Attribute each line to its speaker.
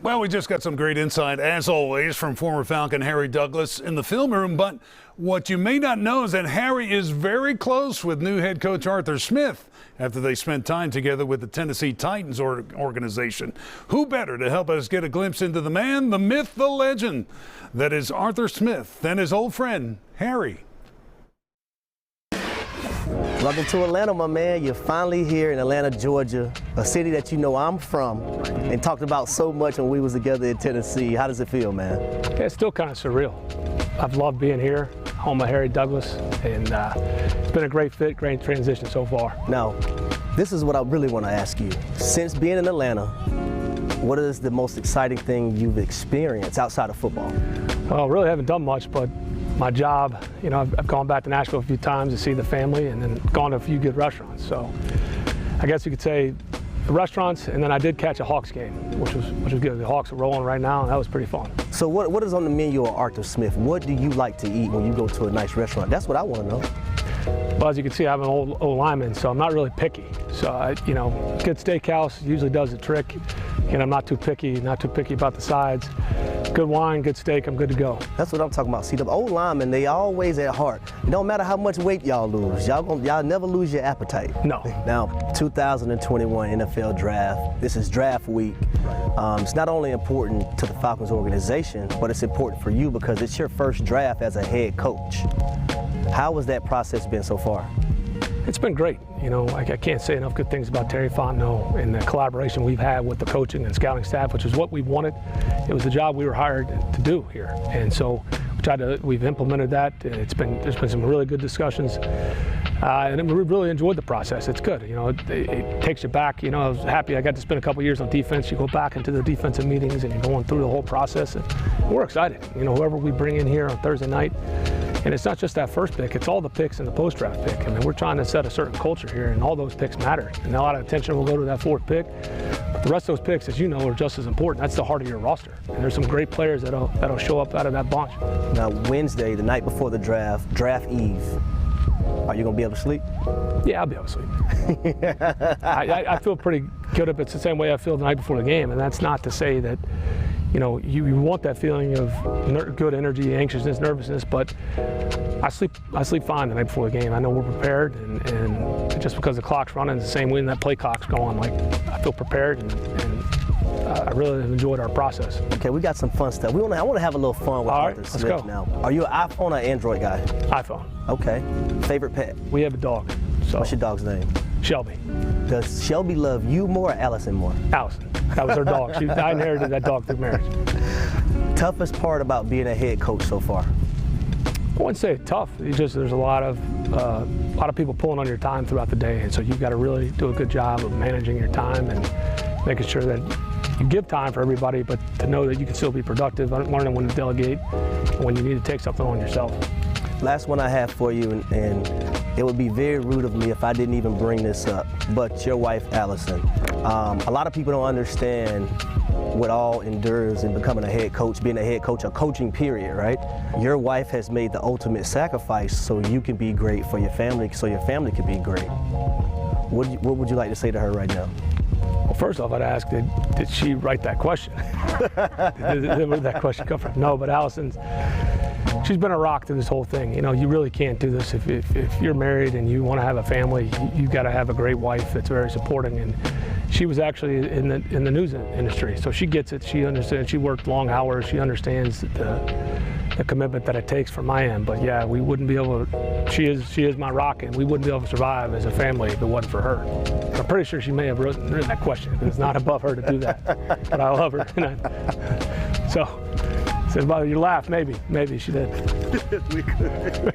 Speaker 1: Well, we just got some great insight, as always, from former Falcon Harry Douglas in the film room. But what you may not know is that Harry is very close with new head coach Arthur Smith after they spent time together with the Tennessee Titans organization. Who better to help us get a glimpse into the man, the myth, the legend that is Arthur Smith than his old friend, Harry?
Speaker 2: Welcome to Atlanta, my man. You're finally here in Atlanta, Georgia, a city that you know I'm from and talked about so much when we was together in Tennessee. How does it feel, man?
Speaker 3: Yeah, it's still kind of surreal. I've loved being here, home of Harry Douglas, and it's been a great fit, great transition so far.
Speaker 2: Now, this is what I really want to ask you. Since being in Atlanta, what is the most exciting thing you've experienced outside of football?
Speaker 3: Well, I really haven't done much, but my job, you know, I've gone back to Nashville a few times to see the family and then gone to a few good restaurants. So I guess you could say the restaurants, and then I did catch a Hawks game, which was good. The Hawks are rolling right now, and that was pretty fun.
Speaker 2: So what is on the menu of Arthur Smith? What do you like to eat when you go to a nice restaurant? That's what I want to know.
Speaker 3: Well, as you can see, I'm an old lineman, so I'm not really picky. So, you know, good steakhouse usually does the trick. And I'm not too picky about the sides. Good wine, good steak, I'm good to go.
Speaker 2: That's what I'm talking about. See, the old linemen, they always at heart. It don't matter how much weight y'all lose. Y'all never lose your appetite.
Speaker 3: No.
Speaker 2: Now, 2021 NFL Draft. This is draft week. It's not only important to the Falcons organization, but it's important for you because it's your first draft as a head coach. How has that process been so far?
Speaker 3: It's been great. You know, I can't say enough good things about Terry Fontenot and the collaboration we've had with the coaching and scouting staff, which is what we wanted. It was the job we were hired to do here, and so we've implemented that. There's been some really good discussions, and we really enjoyed the process. It's good. You know, it takes you back. You know, I was happy I got to spend a couple years on defense. You go back into the defensive meetings and you're going through the whole process, and we're excited. You know, whoever we bring in here on Thursday night. And it's not just that first pick, it's all the picks in the post-draft pick. I mean, we're trying to set a certain culture here, and all those picks matter. And a lot of attention will go to that fourth pick. But the rest of those picks, as you know, are just as important. That's the heart of your roster. And there's some great players that'll show up out of that bunch.
Speaker 2: Now, Wednesday, the night before the draft, draft eve, are you going to be able to sleep?
Speaker 3: Yeah, I'll be able to sleep. I feel pretty good if it's the same way I feel the night before the game. And that's not to say that, you know, you want that feeling of good energy, anxiousness, nervousness, but I sleep fine the night before the game. I know we're prepared, and just because the clock's running, it's the same way that play clock's going. Like, I feel prepared, and I really have enjoyed our process.
Speaker 2: Okay, we got some fun stuff. I want to have a little fun with Arthur Smith.
Speaker 3: Let's go.
Speaker 2: Now. Are you an iPhone or Android guy?
Speaker 3: iPhone.
Speaker 2: Okay. Favorite pet?
Speaker 3: We have a dog. So.
Speaker 2: What's your dog's name?
Speaker 3: Shelby.
Speaker 2: Does Shelby love you more or Allison more?
Speaker 3: Allison. That was her dog. I inherited that dog through marriage.
Speaker 2: Toughest part about being a head coach so far?
Speaker 3: I wouldn't say tough. It's just there's a lot of people pulling on your time throughout the day, and so you've got to really do a good job of managing your time and making sure that you give time for everybody, but to know that you can still be productive, learning when to delegate, when you need to take something on yourself.
Speaker 2: Last one I have for you, and it would be very rude of me if I didn't even bring this up, but your wife, Allison. A lot of people don't understand what all endures in becoming a head coach, being a head coach, a coaching period, right? Your wife has made the ultimate sacrifice so you can be great for your family, so your family can be great. What would you like to say to her right now?
Speaker 3: Well, first off, I'd ask, did she write that question? Where did that question come from? No, but she's been a rock through this whole thing. You know, you really can't do this if you're married and you want to have a family. You've got to have a great wife that's very supporting. And she was actually in the news industry, so she gets it. She understands. She worked long hours. She understands the commitment that it takes from my end. But yeah, we wouldn't be able to. She is my rock, and we wouldn't be able to survive as a family if it wasn't for her. I'm pretty sure she may have written that question. It's not above her to do that, but I love her. So. About you laugh, maybe she did.
Speaker 2: We could.